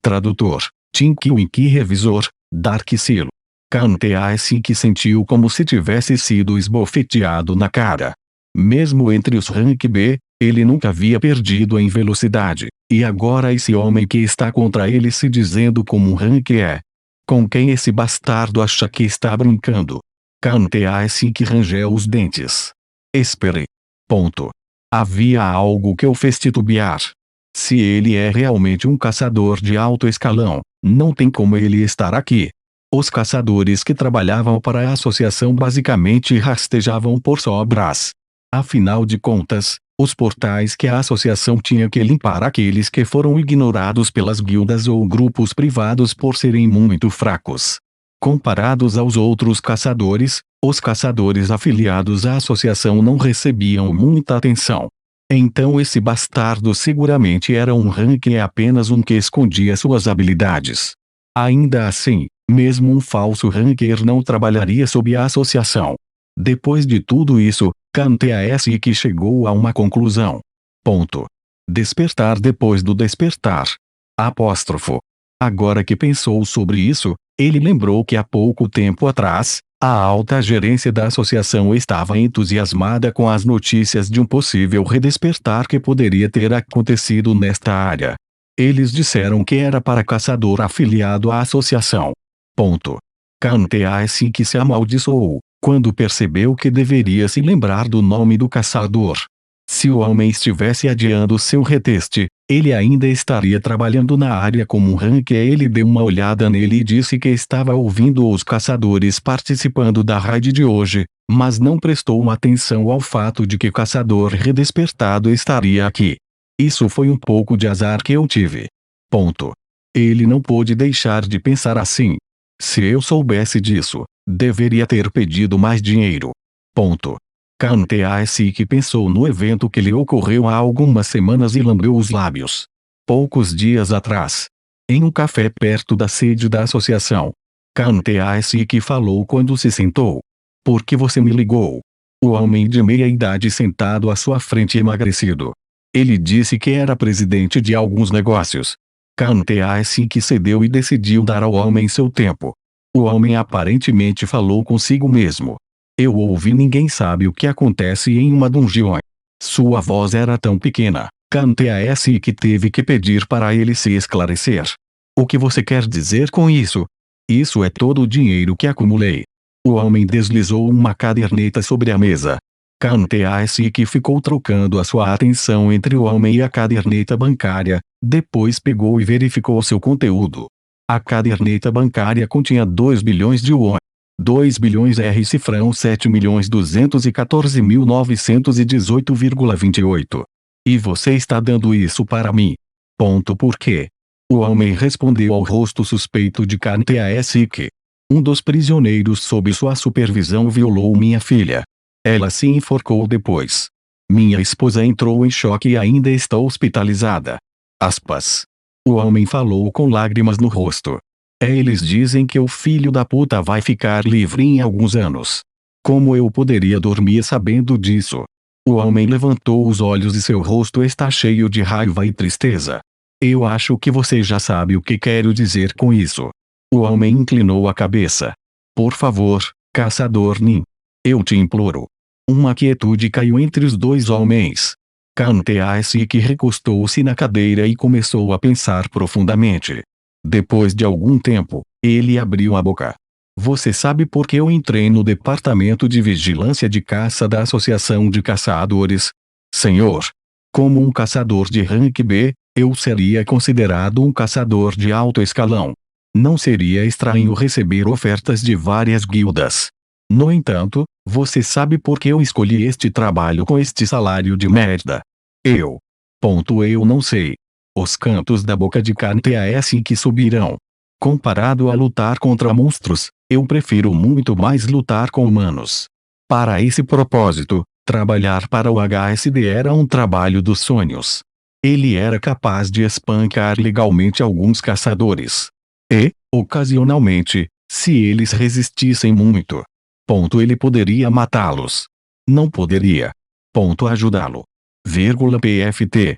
Tradutor: Tinky Winky. Revisor: Dark Silo. Kanteaski sentiu como se tivesse sido esbofeteado na cara. Mesmo entre os Rank B, ele nunca havia perdido em velocidade, e agora esse homem que está contra ele se dizendo como um Rank E. Com quem esse bastardo acha que está brincando? Kanteaski rangeu os dentes. Espere. Ponto. Havia algo que o fez titubear. Se ele é realmente um caçador de alto escalão, não tem como ele estar aqui. Os caçadores que trabalhavam para a associação basicamente rastejavam por sobras. Afinal de contas, os portais que a associação tinha que limpar aqueles que foram ignorados pelas guildas ou grupos privados por serem muito fracos. Comparados aos outros caçadores, os caçadores afiliados à associação não recebiam muita atenção. Então esse bastardo seguramente era um Rank e apenas um que escondia suas habilidades. Ainda assim, mesmo um falso Ranker não trabalharia sob a associação. Depois de tudo isso, Kanteaski chegou a uma conclusão. Ponto. Despertar depois do despertar. Apóstrofo. Agora que pensou sobre isso, ele lembrou que há pouco tempo atrás, a alta gerência da associação estava entusiasmada com as notícias de um possível redespertar que poderia ter acontecido nesta área. Eles disseram que era para caçador afiliado à associação. Ponto. Kanteaski se amaldiçoou, quando percebeu que deveria se lembrar do nome do caçador. Se o homem estivesse adiando seu reteste, ele ainda estaria trabalhando na área como um Rank. Ele deu uma olhada nele e disse que estava ouvindo os caçadores participando da raid de hoje, mas não prestou atenção ao fato de que caçador redespertado estaria aqui. Isso foi um pouco de azar que eu tive. Ponto. Ele não pôde deixar de pensar assim. Se eu soubesse disso, deveria ter pedido mais dinheiro. Ponto. Kanteaski pensou no evento que lhe ocorreu há algumas semanas e lambeu os lábios. Poucos dias atrás, em um café perto da sede da associação, Kanteaski falou quando se sentou. Por que você me ligou? O homem de meia idade sentado à sua frente emagrecido. Ele disse que era presidente de alguns negócios. Kanteaski cedeu e decidiu dar ao homem seu tempo. O homem aparentemente falou consigo mesmo. Eu ouvi. Ninguém sabe o que acontece em uma dungeon. Sua voz era tão pequena, Kanteaski teve que pedir para ele se esclarecer. O que você quer dizer com isso? Isso é todo o dinheiro que acumulei. O homem deslizou uma caderneta sobre a mesa. Kanteaski ficou trocando a sua atenção entre o homem e a caderneta bancária, depois pegou e verificou seu conteúdo. A caderneta bancária continha 2 bilhões de won. 2 bilhões cifrão 7.214.918,28. E você está dando isso para mim? Ponto. Por quê? O homem respondeu ao rosto suspeito de Kanteaski. Um dos prisioneiros sob sua supervisão violou minha filha. Ela se enforcou depois. Minha esposa entrou em choque e ainda está hospitalizada. Aspas. O homem falou com lágrimas no rosto. Eles dizem que o filho da puta vai ficar livre em alguns anos. Como eu poderia dormir sabendo disso? O homem levantou os olhos e seu rosto está cheio de raiva e tristeza. Eu acho que você já sabe o que quero dizer com isso. O homem inclinou a cabeça. Por favor, caçador Nin. Eu te imploro. Uma quietude caiu entre os dois homens. Kanteaski recostou-se na cadeira e começou a pensar profundamente. Depois de algum tempo, ele abriu a boca. Você sabe por que eu entrei no departamento de vigilância de caça da Associação de Caçadores? Senhor. Como um caçador de rank B, eu seria considerado um caçador de alto escalão. Não seria estranho receber ofertas de várias guildas. No entanto, você sabe por que eu escolhi este trabalho com este salário de merda? Eu não sei. Os cantos da boca de Kanteaski subirão. Comparado a lutar contra monstros, eu prefiro muito mais lutar com humanos. Para esse propósito, trabalhar para o HSD era um trabalho dos sonhos. Ele era capaz de espancar legalmente alguns caçadores. E, ocasionalmente, se eles resistissem muito, ele poderia matá-los. Não poderia. Ajudá-lo. PFT.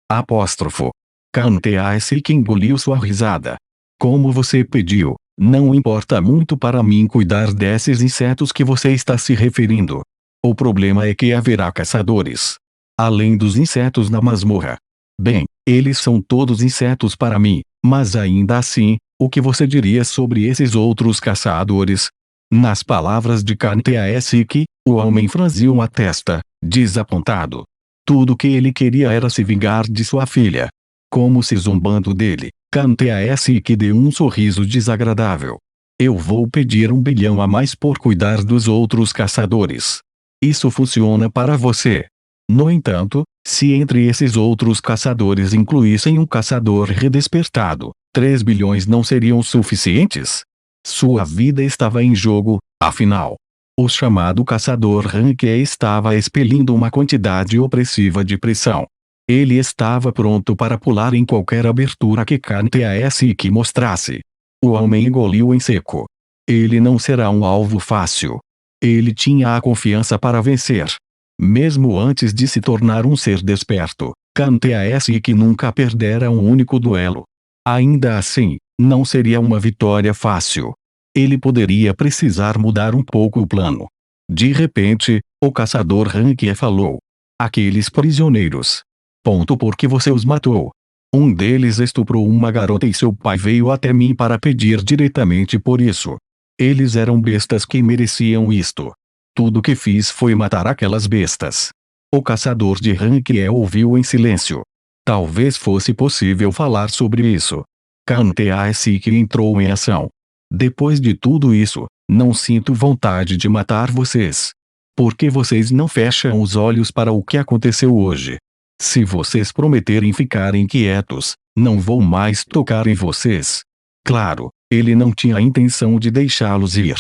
Apóstrofo. Kanteaesik engoliu sua risada. Como você pediu, não importa muito para mim cuidar desses insetos que você está se referindo. O problema é que haverá caçadores. Além dos insetos na masmorra. Bem, eles são todos insetos para mim, mas ainda assim, o que você diria sobre esses outros caçadores? Nas palavras de Kanteaesik, o homem franziu a testa, desapontado. Tudo que ele queria era se vingar de sua filha. Como se zombando dele, Kanteaesik deu um sorriso desagradável. Eu vou pedir 1 bilhão a mais por cuidar dos outros caçadores. Isso funciona para você. No entanto, se entre esses outros caçadores incluíssem um caçador redespertado, 3 bilhões não seriam suficientes? Sua vida estava em jogo, afinal. O chamado caçador Ranke estava expelindo uma quantidade opressiva de pressão. Ele estava pronto para pular em qualquer abertura que Kanteaesik mostrasse. O homem engoliu em seco. Ele não será um alvo fácil. Ele tinha a confiança para vencer. Mesmo antes de se tornar um ser desperto, Kanteaesik nunca perdera um único duelo. Ainda assim, não seria uma vitória fácil. Ele poderia precisar mudar um pouco o plano. De repente, o caçador Ranke falou. Aqueles prisioneiros. Ponto porque você os matou. Um deles estuprou uma garota e seu pai veio até mim para pedir diretamente por isso. Eles eram bestas que mereciam isto. Tudo que fiz foi matar aquelas bestas. O caçador de Ranke ouviu em silêncio. Talvez fosse possível falar sobre isso. Kanteaesik entrou em ação. Depois de tudo isso, não sinto vontade de matar vocês. Por que vocês não fecham os olhos para o que aconteceu hoje? Se vocês prometerem ficarem quietos, não vou mais tocar em vocês. Claro, ele não tinha a intenção de deixá-los ir.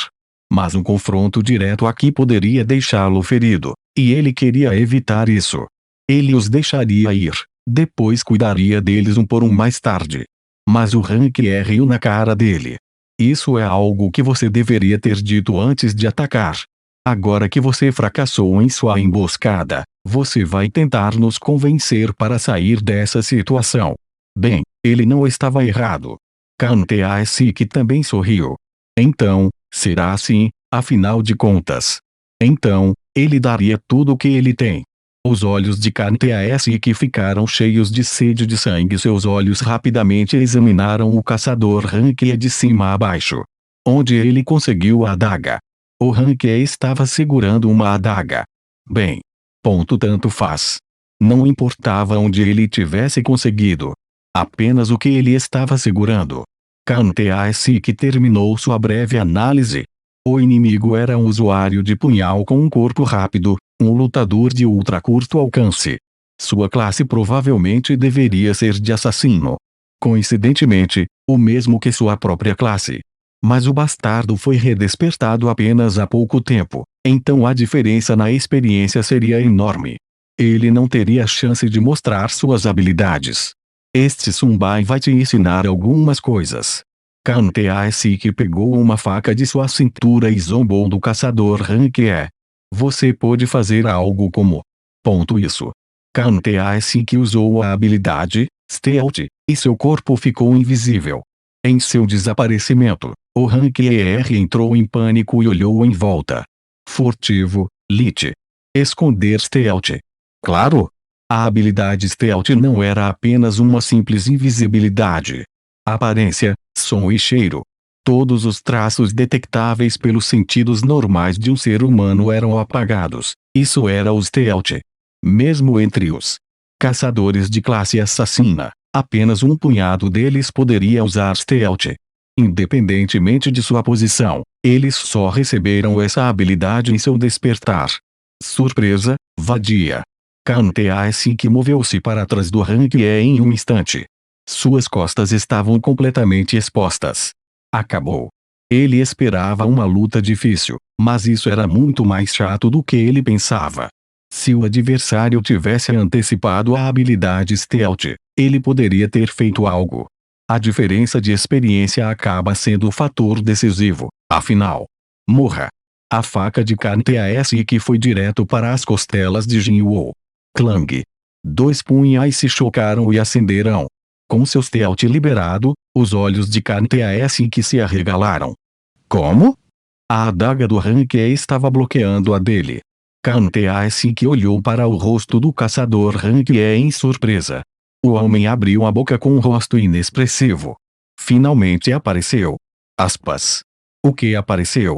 Mas um confronto direto aqui poderia deixá-lo ferido, e ele queria evitar isso. Ele os deixaria ir, depois cuidaria deles por mais tarde. Mas o Ranke riu na cara dele. Isso é algo que você deveria ter dito antes de atacar. Agora que você fracassou em sua emboscada, você vai tentar nos convencer para sair dessa situação. Bem, ele não estava errado. Kanteaesik também sorriu. Então, será assim, afinal de contas. Então, ele daria tudo o que ele tem. Os olhos de Kanteaesik ficaram cheios de sede de sangue. Seus olhos rapidamente examinaram o caçador Ranke de cima a baixo. Onde ele conseguiu a adaga. O Ranke estava segurando uma adaga. Bem. Ponto tanto faz. Não importava onde ele tivesse conseguido. Apenas o que ele estava segurando. Kanteaesik terminou sua breve análise. O inimigo era um usuário de punhal com um corpo rápido, um lutador de ultra curto alcance. Sua classe provavelmente deveria ser de assassino. Coincidentemente, o mesmo que sua própria classe. Mas o bastardo foi redespertado apenas há pouco tempo, então a diferença na experiência seria enorme. Ele não teria chance de mostrar suas habilidades. Este Sumbai vai te ensinar algumas coisas. Kanteaesik pegou uma faca de sua cintura e zombou do caçador Ranke. Você pode fazer algo como. Ponto isso. Kanteaesik usou a habilidade, Stealth, e seu corpo ficou invisível. Em seu desaparecimento, o Ranke entrou em pânico e olhou em volta. Furtivo, Lit. Esconder Stealth. Claro! A habilidade Stealth não era apenas uma simples invisibilidade. Aparência, som e cheiro. Todos os traços detectáveis pelos sentidos normais de um ser humano eram apagados. Isso era o Stealth. Mesmo entre os caçadores de classe assassina, apenas um punhado deles poderia usar Stealth. Independentemente de sua posição, eles só receberam essa habilidade em seu despertar. Surpresa, vadia. Kanteaesik moveu-se para trás do Ranke em um instante. Suas costas estavam completamente expostas. Acabou. Ele esperava uma luta difícil, mas isso era muito mais chato do que ele pensava. Se o adversário tivesse antecipado a habilidade Stealth, ele poderia ter feito algo. A diferença de experiência acaba sendo o fator decisivo, afinal. Morra. A faca de Kanteaesik foi direto para as costelas de Jinwoo. Clang. 2 punhais se chocaram e acenderam. Com seu stealth liberado, os olhos de Kanteaesik se arregalaram. Como? A adaga do rank E estava bloqueando a dele. Kanteaesik olhou para o rosto do caçador rank E em surpresa. O homem abriu a boca com um rosto inexpressivo. Finalmente apareceu. Aspas. O que apareceu?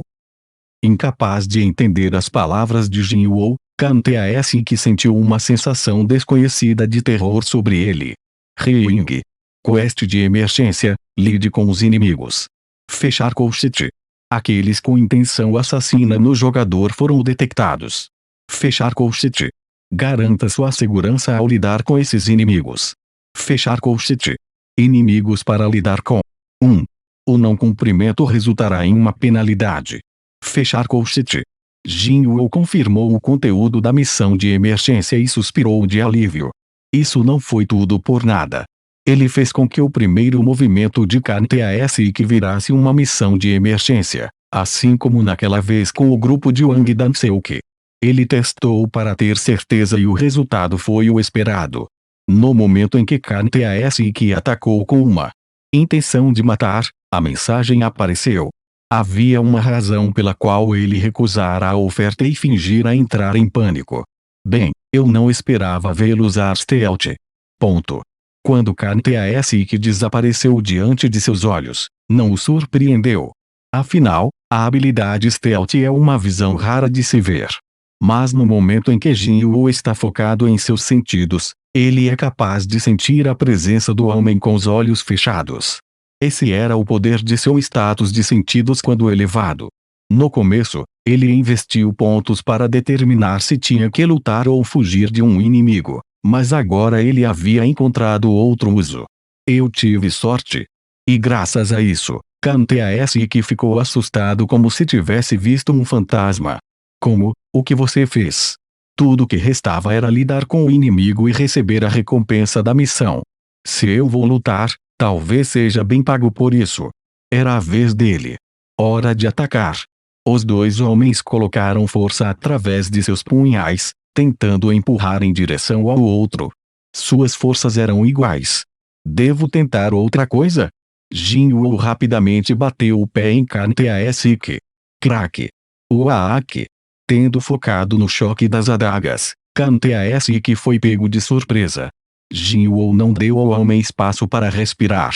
Incapaz de entender as palavras de Jinwoo, Kanteaesik sentiu uma sensação desconhecida de terror sobre ele. Rying. Quest de emergência, lide com os inimigos. Fechar colchete. Aqueles com intenção assassina no jogador foram detectados. Fechar colchete. Garanta sua segurança ao lidar com esses inimigos. Fechar colchete. Inimigos para lidar com. 1. O não cumprimento resultará em uma penalidade. Fechar colchete. Jinwoo confirmou o conteúdo da missão de emergência e suspirou de alívio. Isso não foi tudo por nada. Ele fez com que o primeiro movimento de Kanteaesik virasse uma missão de emergência, assim como naquela vez com o grupo de Wang Danseuke. Ele testou para ter certeza e o resultado foi o esperado. No momento em que Kanteaesik atacou com uma intenção de matar, a mensagem apareceu. Havia uma razão pela qual ele recusara a oferta e fingira entrar em pânico. Bem, eu não esperava vê-lo usar stealth. Ponto. Quando Kanteaesik desapareceu diante de seus olhos, não o surpreendeu. Afinal, a habilidade stealth é uma visão rara de se ver. Mas no momento em que Jinwoo está focado em seus sentidos, ele é capaz de sentir a presença do homem com os olhos fechados. Esse era o poder de seu status de sentidos quando elevado. No começo, ele investiu pontos para determinar se tinha que lutar ou fugir de um inimigo, mas agora ele havia encontrado outro uso. Eu tive sorte. E graças a isso, Kanteaesik ficou assustado como se tivesse visto um fantasma. Como? O que você fez? Tudo que restava era lidar com o inimigo e receber a recompensa da missão. Se eu vou lutar, talvez seja bem pago por isso. Era a vez dele. Hora de atacar. Os dois homens colocaram força através de seus punhais, tentando empurrar em direção ao outro. Suas forças eram iguais. Devo tentar outra coisa? Jinwoo rapidamente bateu o pé em Kanteaesik. Crack. Uaak. Tendo focado no choque das adagas, Kanteaesik foi pego de surpresa. Jinwoo não deu ao homem espaço para respirar.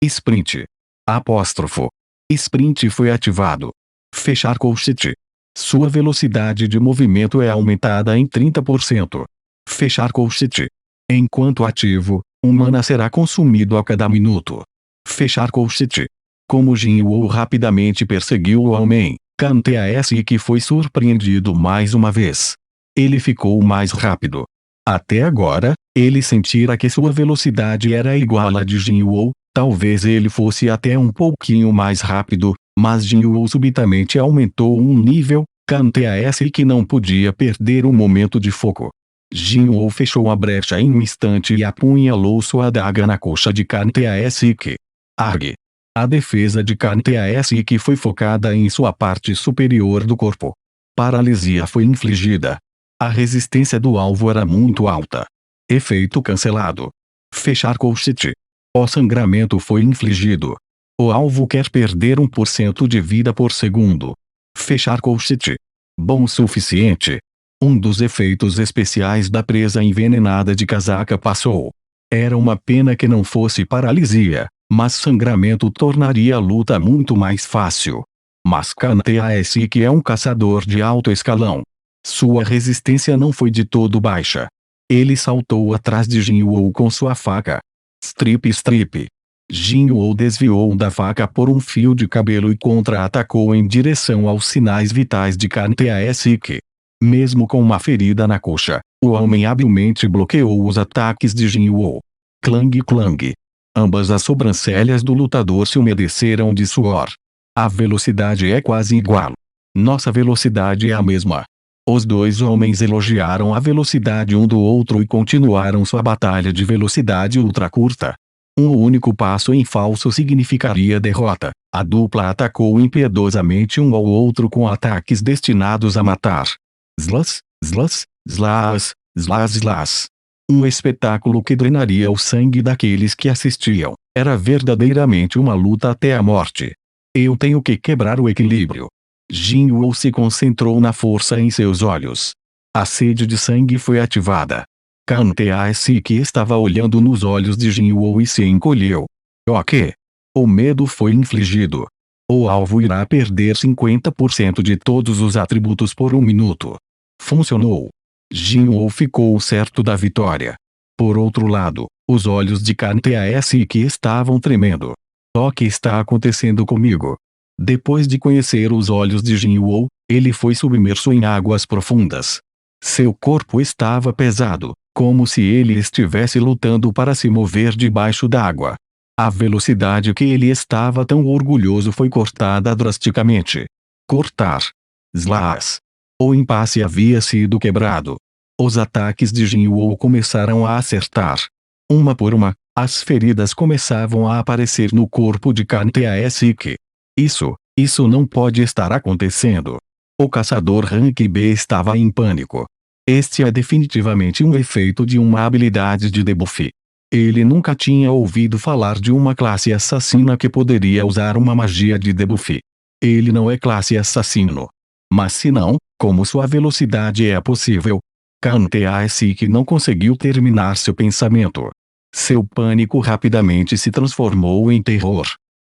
Sprint. Apóstrofo. Sprint foi ativado. Fechar colchete. Sua velocidade de movimento é aumentada em 30%. Fechar colchete. Enquanto ativo, um mana será consumido a cada minuto. Fechar colchete. Como Jinwoo rapidamente perseguiu o homem, Kanteaesik foi surpreendido mais uma vez. Ele ficou mais rápido. Até agora, ele sentira que sua velocidade era igual à de Jinwoo, talvez ele fosse até um pouquinho mais rápido, mas Jinwoo subitamente aumentou um nível. Kanteaesik não podia perder o momento de foco. Jinwoo fechou a brecha em um instante e apunhalou sua adaga na coxa de Kanteaesik. Arg. A defesa de Kanteaesik foi focada em sua parte superior do corpo. Paralisia foi infligida. A resistência do alvo era muito alta. Efeito cancelado. Fechar colchete. O sangramento foi infligido. O alvo quer perder 1% de vida por segundo. Fechar colchete. Bom suficiente. Um dos efeitos especiais da presa envenenada de casaca passou. Era uma pena que não fosse paralisia, mas sangramento tornaria a luta muito mais fácil. Mas Kanteaesik é um caçador de alto escalão. Sua resistência não foi de todo baixa. Ele saltou atrás de Jinwoo com sua faca. Strip. Jinwoo desviou da faca por um fio de cabelo e contra-atacou em direção aos sinais vitais de Kanteaesik. Mesmo com uma ferida na coxa, o homem habilmente bloqueou os ataques de Jinwoo. Clang. Ambas as sobrancelhas do lutador se umedeceram de suor. A velocidade é quase igual. Nossa velocidade é a mesma. Os dois homens elogiaram a velocidade um do outro e continuaram sua batalha de velocidade ultra curta. Um único passo em falso significaria derrota. A dupla atacou impiedosamente um ao outro com ataques destinados a matar. Slash. Um espetáculo que drenaria o sangue daqueles que assistiam. Era verdadeiramente uma luta até a morte. Eu tenho que quebrar o equilíbrio. Jin Woo se concentrou na força em seus olhos. A sede de sangue foi ativada. Kan Tae-sik estava olhando nos olhos de Jin Woo e se encolheu. Ok. O medo foi infligido. O alvo irá perder 50% de todos os atributos por um minuto. Funcionou. Jin Woo ficou certo da vitória. Por outro lado, os olhos de Kan Tae-sik estavam tremendo. O que está acontecendo comigo? Depois de conhecer os olhos de Jin Woo, ele foi submerso em águas profundas. Seu corpo estava pesado, como se ele estivesse lutando para se mover debaixo d'água. A velocidade que ele estava tão orgulhoso foi cortada drasticamente. Cortar. Slash. O impasse havia sido quebrado. Os ataques de Jin Woo começaram a acertar. Uma por uma, as feridas começavam a aparecer no corpo de Kan Tae-sik. Isso não pode estar acontecendo. O caçador Rank B estava em pânico. Este é definitivamente um efeito de uma habilidade de debuff. Ele nunca tinha ouvido falar de uma classe assassina que poderia usar uma magia de debuff. Ele não é classe assassino. Mas se não, como sua velocidade é possível? Kan Tae-sik não conseguiu terminar seu pensamento. Seu pânico rapidamente se transformou em terror.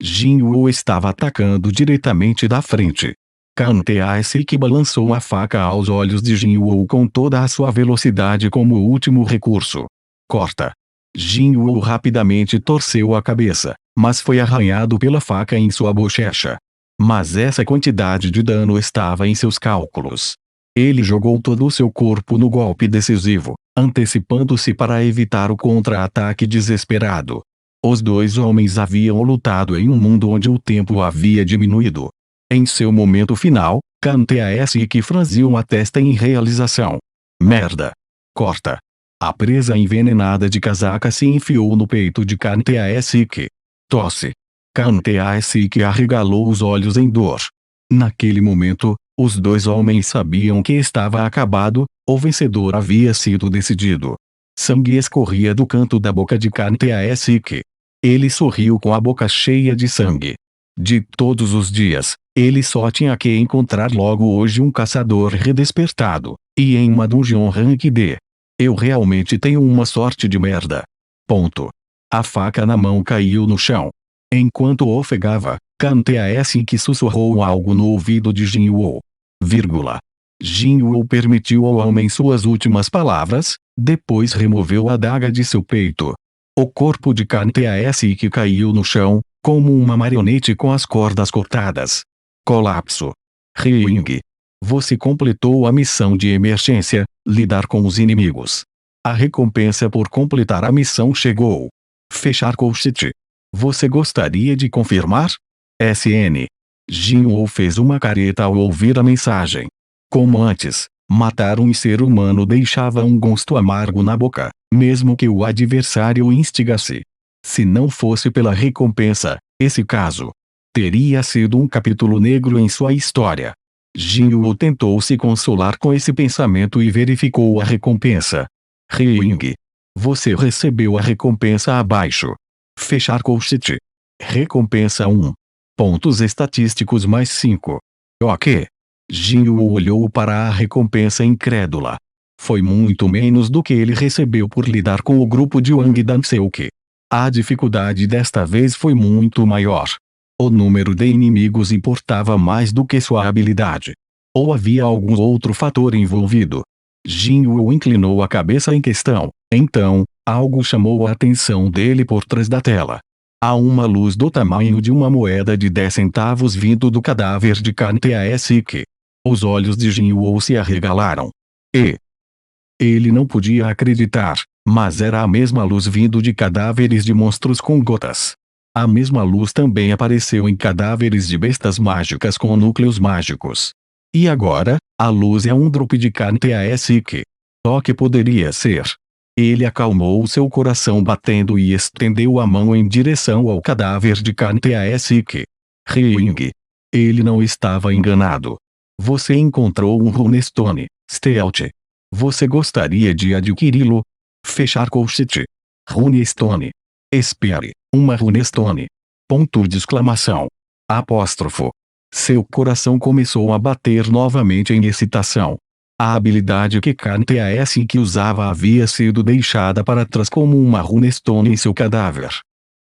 Jin Woo estava atacando diretamente da frente. Kan Tae-sik balançou a faca aos olhos de Jin Woo com toda a sua velocidade como último recurso. Corta. Jin Woo rapidamente torceu a cabeça, mas foi arranhado pela faca em sua bochecha. Mas essa quantidade de dano estava em seus cálculos. Ele jogou todo o seu corpo no golpe decisivo, antecipando-se para evitar o contra-ataque desesperado. Os dois homens haviam lutado em um mundo onde o tempo havia diminuído. Em seu momento final, Kan Tae-sik franziu a testa em realização. Merda. Corta. A presa envenenada de casaca se enfiou no peito de Kan Tae-sik. Tosse. Kan Tae-sik arregalou os olhos em dor. Naquele momento, os dois homens sabiam que estava acabado, o vencedor havia sido decidido. Sangue escorria do canto da boca de Kan Tae-sik. Ele sorriu com a boca cheia de sangue. De todos os dias, ele só tinha que encontrar logo hoje um caçador redespertado, e em uma dungeon rank D. Eu realmente tenho uma sorte de merda. Ponto. A faca na mão caiu no chão. Enquanto ofegava, Kan Tae-sik sussurrou algo no ouvido de Jin Woo. Vírgula. Jin Woo permitiu ao homem suas últimas palavras, depois removeu a adaga de seu peito. O corpo de Kan Tae-sik caiu no chão, como uma marionete com as cordas cortadas. Colapso. Rying. Você completou a missão de emergência, lidar com os inimigos. A recompensa por completar a missão chegou. Fechar colchete. Você gostaria de confirmar? SN. Jin Woo fez uma careta ao ouvir a mensagem. Como antes, matar um ser humano deixava um gosto amargo na boca, mesmo que o adversário instigasse. Se não fosse pela recompensa, esse caso teria sido um capítulo negro em sua história. Jin Woo tentou se consolar com esse pensamento e verificou a recompensa. Rying. Você recebeu a recompensa abaixo. Fechar colchete. Recompensa 1. Pontos estatísticos mais 5. Ok. Jin Woo olhou para a recompensa incrédula. Foi muito menos do que ele recebeu por lidar com o grupo de Wang Dan-seok. A dificuldade desta vez foi muito maior. O número de inimigos importava mais do que sua habilidade. Ou havia algum outro fator envolvido? Jin Woo inclinou a cabeça em questão. Então, algo chamou a atenção dele por trás da tela. Há uma luz do tamanho de uma moeda de 10 centavos vindo do cadáver de Kan Tae-sik. Os olhos de Jin Woo se arregalaram. Ele não podia acreditar, mas era a mesma luz vindo de cadáveres de monstros com gotas. A mesma luz também apareceu em cadáveres de bestas mágicas com núcleos mágicos. E agora, a luz é um drop de Kan Tae-sik. O que poderia ser? Ele acalmou seu coração batendo e estendeu a mão em direção ao cadáver de Kan Tae-sik. Rying. Ele não estava enganado. Você encontrou um Runestone, Stealth. Você gostaria de adquiri-lo? Fechar colchete. Runestone. Espere. Uma runestone. Ponto de exclamação. Apóstrofo. Seu coração começou a bater novamente em excitação. A habilidade que KNTAS que usava havia sido deixada para trás como uma runestone em seu cadáver.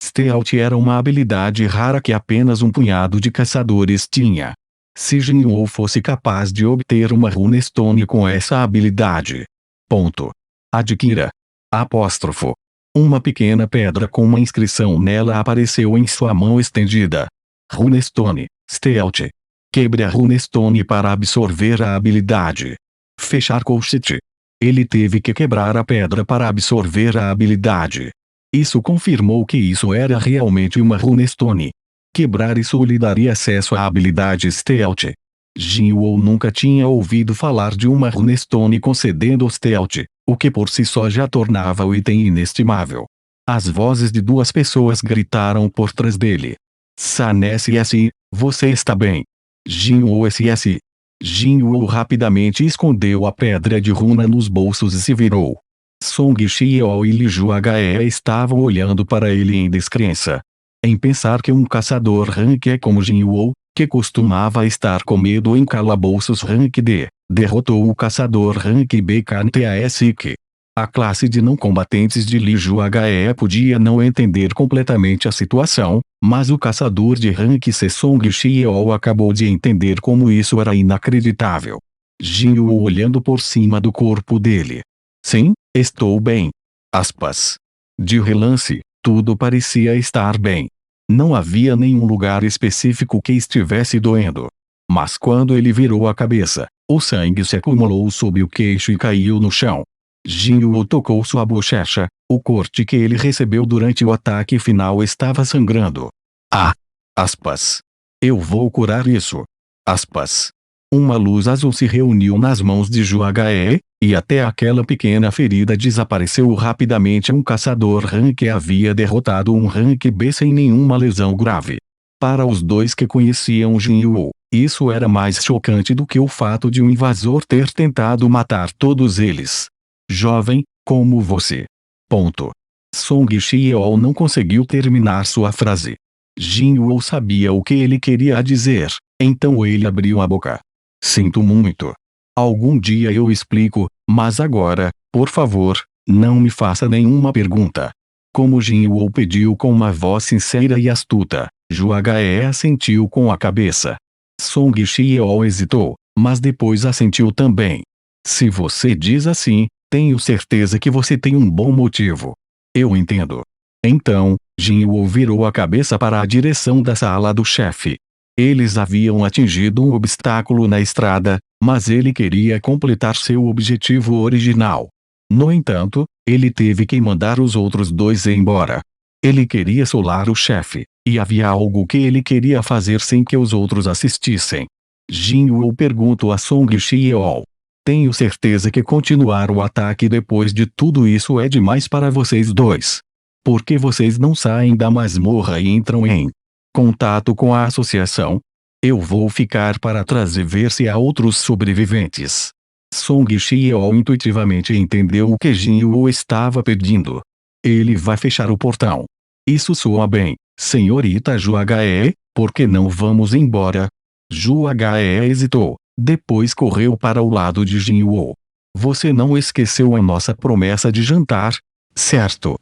Stealth era uma habilidade rara que apenas um punhado de caçadores tinha. Se Jinwoo fosse capaz de obter uma runestone com essa habilidade. Ponto. Adquira. Apóstrofo. Uma pequena pedra com uma inscrição nela apareceu em sua mão estendida. Runestone. Stealth. Quebre a runestone para absorver a habilidade. Fechar colchete. Ele teve que quebrar a pedra para absorver a habilidade. Isso confirmou que isso era realmente uma runestone. Quebrar isso lhe daria acesso à habilidade Stealth. Jinwoo nunca tinha ouvido falar de uma runestone concedendo Stealth, o que por si só já tornava o item inestimável. As vozes de duas pessoas gritaram por trás dele. San SS, você está bem? Jinwoo SS. Jinwoo rapidamente escondeu a pedra de runa nos bolsos e se virou. Song Shieo e Liju He estavam olhando para ele em descrença. Em pensar que um caçador rank E como Jinwoo, que costumava estar com medo em calabouços rank D, derrotou o caçador rank B KNTAS que. A classe de não combatentes de Liju He podia não entender completamente a situação, mas o caçador de rank C Song Shieo acabou de entender como isso era inacreditável. Jinwoo olhando por cima do corpo dele. Sim, estou bem. Aspas. De relance, tudo parecia estar bem. Não havia nenhum lugar específico que estivesse doendo. Mas quando ele virou a cabeça, o sangue se acumulou sob o queixo e caiu no chão. Jinwoo tocou sua bochecha, o corte que ele recebeu durante o ataque final estava sangrando. Ah! Aspas. Eu vou curar isso. Aspas. Uma luz azul se reuniu nas mãos de He, e até aquela pequena ferida desapareceu rapidamente. Um caçador rank havia derrotado um rank B sem nenhuma lesão grave. Para os dois que conheciam Jinwoo, isso era mais chocante do que o fato de um invasor ter tentado matar todos eles. Jovem, como você. Ponto. Song Shieo não conseguiu terminar sua frase. Jinwoo sabia o que ele queria dizer, então ele abriu a boca. Sinto muito. Algum dia eu explico, mas agora, por favor, não me faça nenhuma pergunta. Como Jinwoo pediu com uma voz sincera e astuta, He assentiu com a cabeça. Song Shieo hesitou, mas depois assentiu também. Se você diz assim, tenho certeza que você tem um bom motivo. Eu entendo. Então, Jinwoo virou a cabeça para a direção da sala do chefe. Eles haviam atingido um obstáculo na estrada, mas ele queria completar seu objetivo original. No entanto, ele teve que mandar os outros dois embora. Ele queria solar o chefe, e havia algo que ele queria fazer sem que os outros assistissem. Jinwoo perguntou a Song Shieo. Tenho certeza que continuar o ataque depois de tudo isso é demais para vocês dois. Por que vocês não saem da masmorra e entram em contato com a associação? Eu vou ficar para trás e ver se há outros sobreviventes. Song Shieo intuitivamente entendeu o que Jinwoo estava pedindo. Ele vai fechar o portão. Isso soa bem, senhorita He, por que não vamos embora? He hesitou. Depois correu para o lado de Jinwoo. Você não esqueceu a nossa promessa de jantar, certo?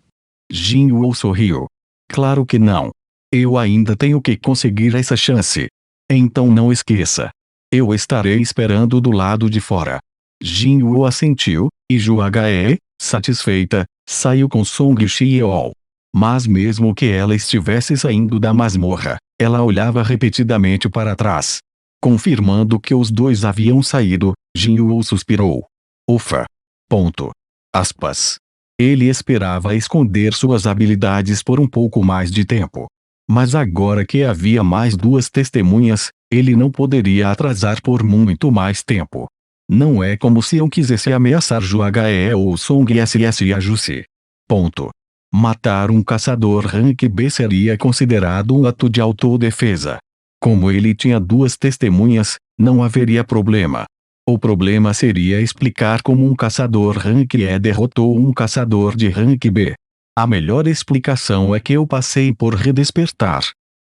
Jinwoo sorriu. Claro que não. Eu ainda tenho que conseguir essa chance. Então não esqueça. Eu estarei esperando do lado de fora. Jinwoo assentiu, e He, satisfeita, saiu com Song Shieo. Mas mesmo que ela estivesse saindo da masmorra, ela olhava repetidamente para trás. Confirmando que os dois haviam saído, Jinwoo suspirou. Ufa. Ponto. Aspas. Ele esperava esconder suas habilidades por um pouco mais de tempo. Mas agora que havia mais duas testemunhas, ele não poderia atrasar por muito mais tempo. Não é como se eu quisesse ameaçar He ou Song SS a Jussi. Ponto. Matar um caçador rank B seria considerado um ato de autodefesa. Como ele tinha duas testemunhas, não haveria problema. O problema seria explicar como um caçador rank E derrotou um caçador de rank B. A melhor explicação é que eu passei por redespertar.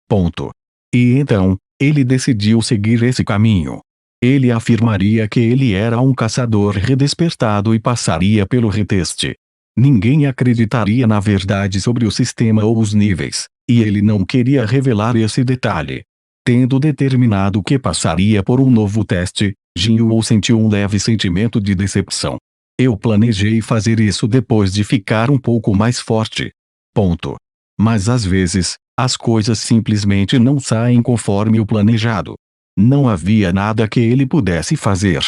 Ponto. E então, ele decidiu seguir esse caminho. Ele afirmaria que ele era um caçador redespertado e passaria pelo reteste. Ninguém acreditaria na verdade sobre o sistema ou os níveis, e ele não queria revelar esse detalhe. Tendo determinado que passaria por um novo teste, Jinwoo sentiu um leve sentimento de decepção. Eu planejei fazer isso depois de ficar um pouco mais forte. Ponto. Mas às vezes, as coisas simplesmente não saem conforme o planejado. Não havia nada que ele pudesse fazer.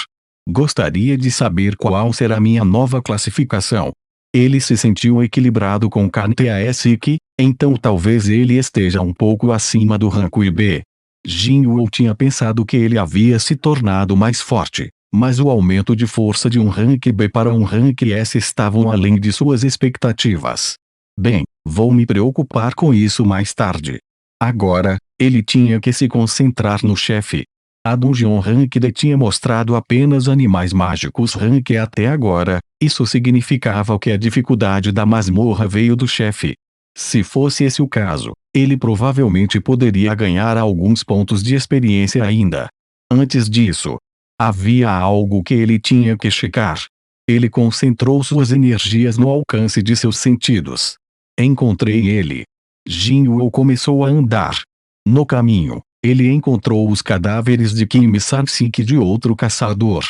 Gostaria de saber qual será minha nova classificação. Ele se sentiu equilibrado com KNTASIC, então talvez ele esteja um pouco acima do rank IB. Jinwoo tinha pensado que ele havia se tornado mais forte, mas o aumento de força de um rank B para um rank S estavam além de suas expectativas. Bem, vou me preocupar com isso mais tarde. Agora, ele tinha que se concentrar no chefe. A Dungeon Rank D tinha mostrado apenas animais mágicos Rank E até agora, isso significava que a dificuldade da masmorra veio do chefe. Se fosse esse o caso, ele provavelmente poderia ganhar alguns pontos de experiência ainda. Antes disso, havia algo que ele tinha que checar. Ele concentrou suas energias no alcance de seus sentidos. Encontrei ele. Jinwoo começou a andar. No caminho, ele encontrou os cadáveres de Kim Sansik e de outro caçador.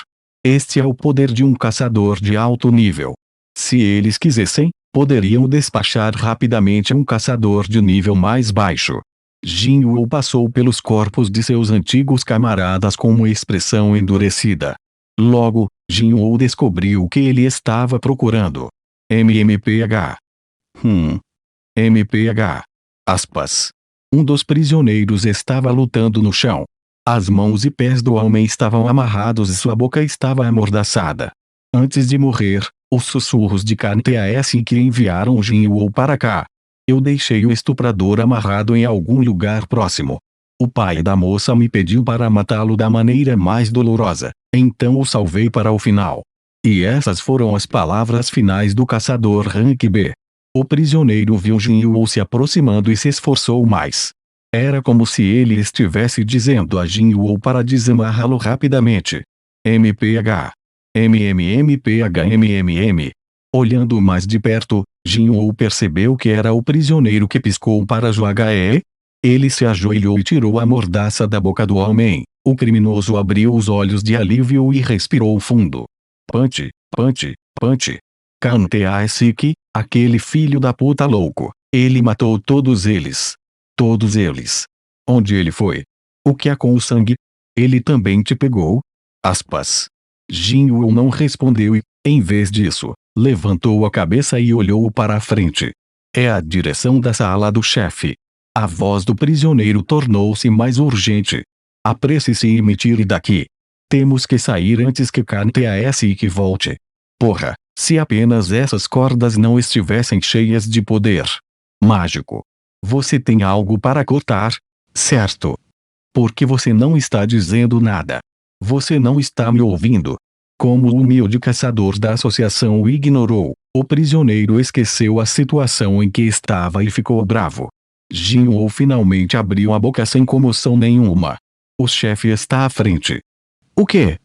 Este é o poder de um caçador de alto nível. Se eles quisessem, poderiam despachar rapidamente um caçador de nível mais baixo. Jinwoo passou pelos corpos de seus antigos camaradas com uma expressão endurecida. Logo, Jinwoo descobriu o que ele estava procurando. MMPH. MPH. Aspas. Um dos prisioneiros estava lutando no chão. As mãos e pés do homem estavam amarrados e sua boca estava amordaçada. Antes de morrer, os sussurros de KNTAS que enviaram Jinwoo para cá. Eu deixei o estuprador amarrado em algum lugar próximo. O pai da moça me pediu para matá-lo da maneira mais dolorosa, então o salvei para o final. E essas foram as palavras finais do caçador Rank B. O prisioneiro viu Jinwoo se aproximando e se esforçou mais. Era como se ele estivesse dizendo a Jinwoo para desamarrá-lo rapidamente. MPH. MMMPH. Olhando mais de perto, Jinwoo percebeu que era o prisioneiro que piscou para Joagae. Ele se ajoelhou e tirou a mordaça da boca do homem. O criminoso abriu os olhos de alívio e respirou fundo. Punch, punch, punch. KNTASIC, aquele filho da puta louco. Ele matou todos eles. Todos eles. Onde ele foi? O que há com o sangue? Ele também te pegou? Aspas. Jinwoo não respondeu e, em vez disso, levantou a cabeça e olhou para a frente. É a direção da sala do chefe. A voz do prisioneiro tornou-se mais urgente. Apresse-se e me tire daqui. Temos que sair antes que KNTASIC volte. Porra, se apenas essas cordas não estivessem cheias de poder mágico. Você tem algo para cortar, certo? Por que você não está dizendo nada? Você não está me ouvindo? Como o humilde caçador da associação o ignorou, o prisioneiro esqueceu a situação em que estava e ficou bravo. Jinwoo finalmente abriu a boca sem comoção nenhuma. O chefe está à frente. O quê?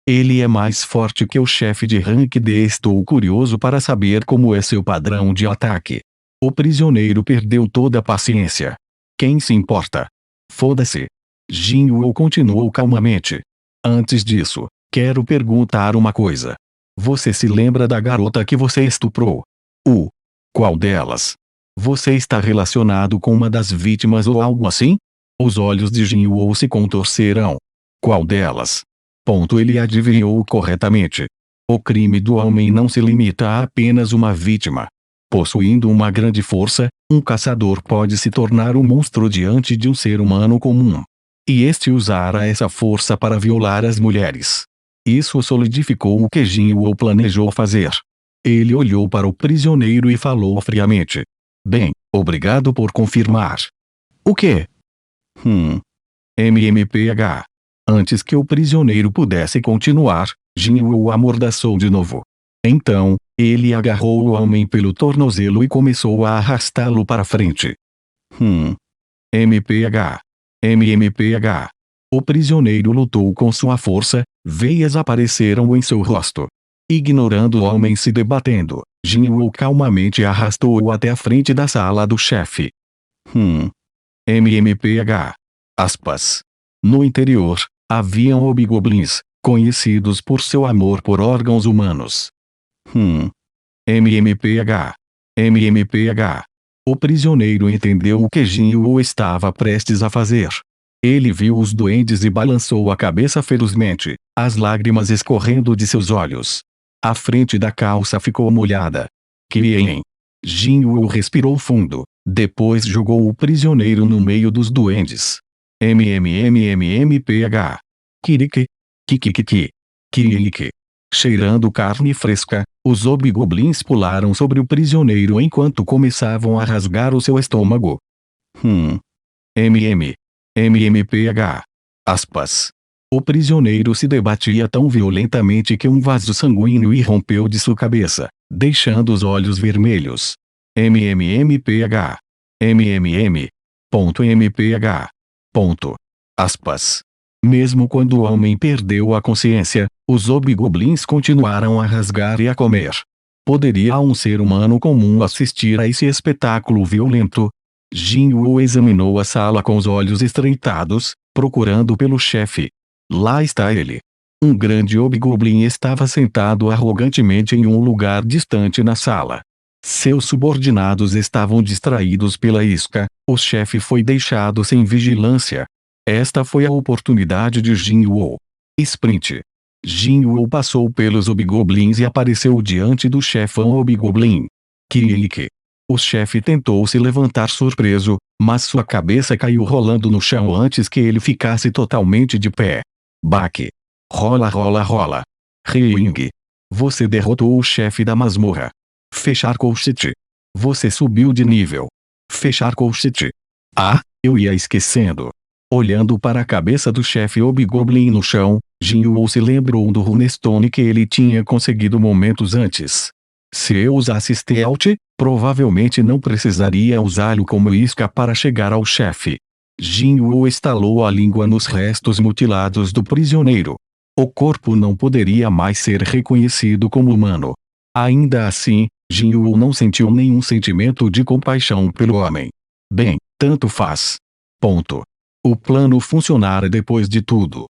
Ele é mais forte que o chefe de rank D. Estou curioso para saber como é seu padrão de ataque. O prisioneiro perdeu toda a paciência. Quem se importa? Foda-se. Jinwoo continuou calmamente. Antes disso, quero perguntar uma coisa. Você se lembra da garota que você estuprou? Qual delas? Você está relacionado com uma das vítimas ou algo assim? Os olhos de Jinwoo se contorceram. Qual delas? Ele adivinhou corretamente. O crime do homem não se limita a apenas uma vítima. Possuindo uma grande força, um caçador pode se tornar um monstro diante de um ser humano comum. E este usará essa força para violar as mulheres. Isso solidificou o que Jinwoo planejou fazer. Ele olhou para o prisioneiro e falou friamente. Bem, obrigado por confirmar. O quê? MMPH. Antes que o prisioneiro pudesse continuar, Jin Woo o amordaçou de novo. Então, ele agarrou o homem pelo tornozelo e começou a arrastá-lo para frente. MPH. MMPH. O prisioneiro lutou com sua força, veias apareceram em seu rosto. Ignorando o homem se debatendo, Jin Woo calmamente arrastou-o até a frente da sala do chefe. MMPH. Aspas. No interior, haviam hobgoblins, conhecidos por seu amor por órgãos humanos. MMPH. MMPH. O prisioneiro entendeu o que Jin Woo estava prestes a fazer. Ele viu os duendes e balançou a cabeça ferozmente, as lágrimas escorrendo de seus olhos. A frente da calça ficou molhada. Quien. Jin Woo respirou fundo, depois jogou o prisioneiro no meio dos duendes. MMMMMPH. Kiriki. Kikikiki. Kiriki. Cheirando carne fresca, os hobgoblins pularam sobre o prisioneiro enquanto começavam a rasgar o seu estômago. MMPH. Aspas. O prisioneiro se debatia tão violentamente que um vaso sanguíneo irrompeu de sua cabeça, deixando os olhos vermelhos. MMMPH. MMM.MPH. Aspas. Mesmo quando o homem perdeu a consciência, os hobgoblins continuaram a rasgar e a comer. Poderia um ser humano comum assistir a esse espetáculo violento? Jin Woo examinou a sala com os olhos estreitados, procurando pelo chefe. Lá está ele. Um grande hobgoblin estava sentado arrogantemente em um lugar distante na sala. Seus subordinados estavam distraídos pela isca, o chefe foi deixado sem vigilância. Esta foi a oportunidade de Jin Woo. Sprint. Jin Woo passou pelos hobgoblins e apareceu diante do chefão hobgoblin. Kiriki. O chefe tentou se levantar surpreso, mas sua cabeça caiu rolando no chão antes que ele ficasse totalmente de pé. Baque. Rola rola rola. Ring. Você derrotou o chefe da masmorra. Fechar colchete. Você subiu de nível. Fechar colchete. Ah, eu ia esquecendo. Olhando para a cabeça do chefe hobgoblin no chão, Jin Woo se lembrou do runestone que ele tinha conseguido momentos antes. Se eu usasse stealth, provavelmente não precisaria usá-lo como isca para chegar ao chefe. Jin Woo estalou a língua nos restos mutilados do prisioneiro. O corpo não poderia mais ser reconhecido como humano. Ainda assim, Jin Woo não sentiu nenhum sentimento de compaixão pelo homem. Bem, tanto faz. O plano funcionara depois de tudo.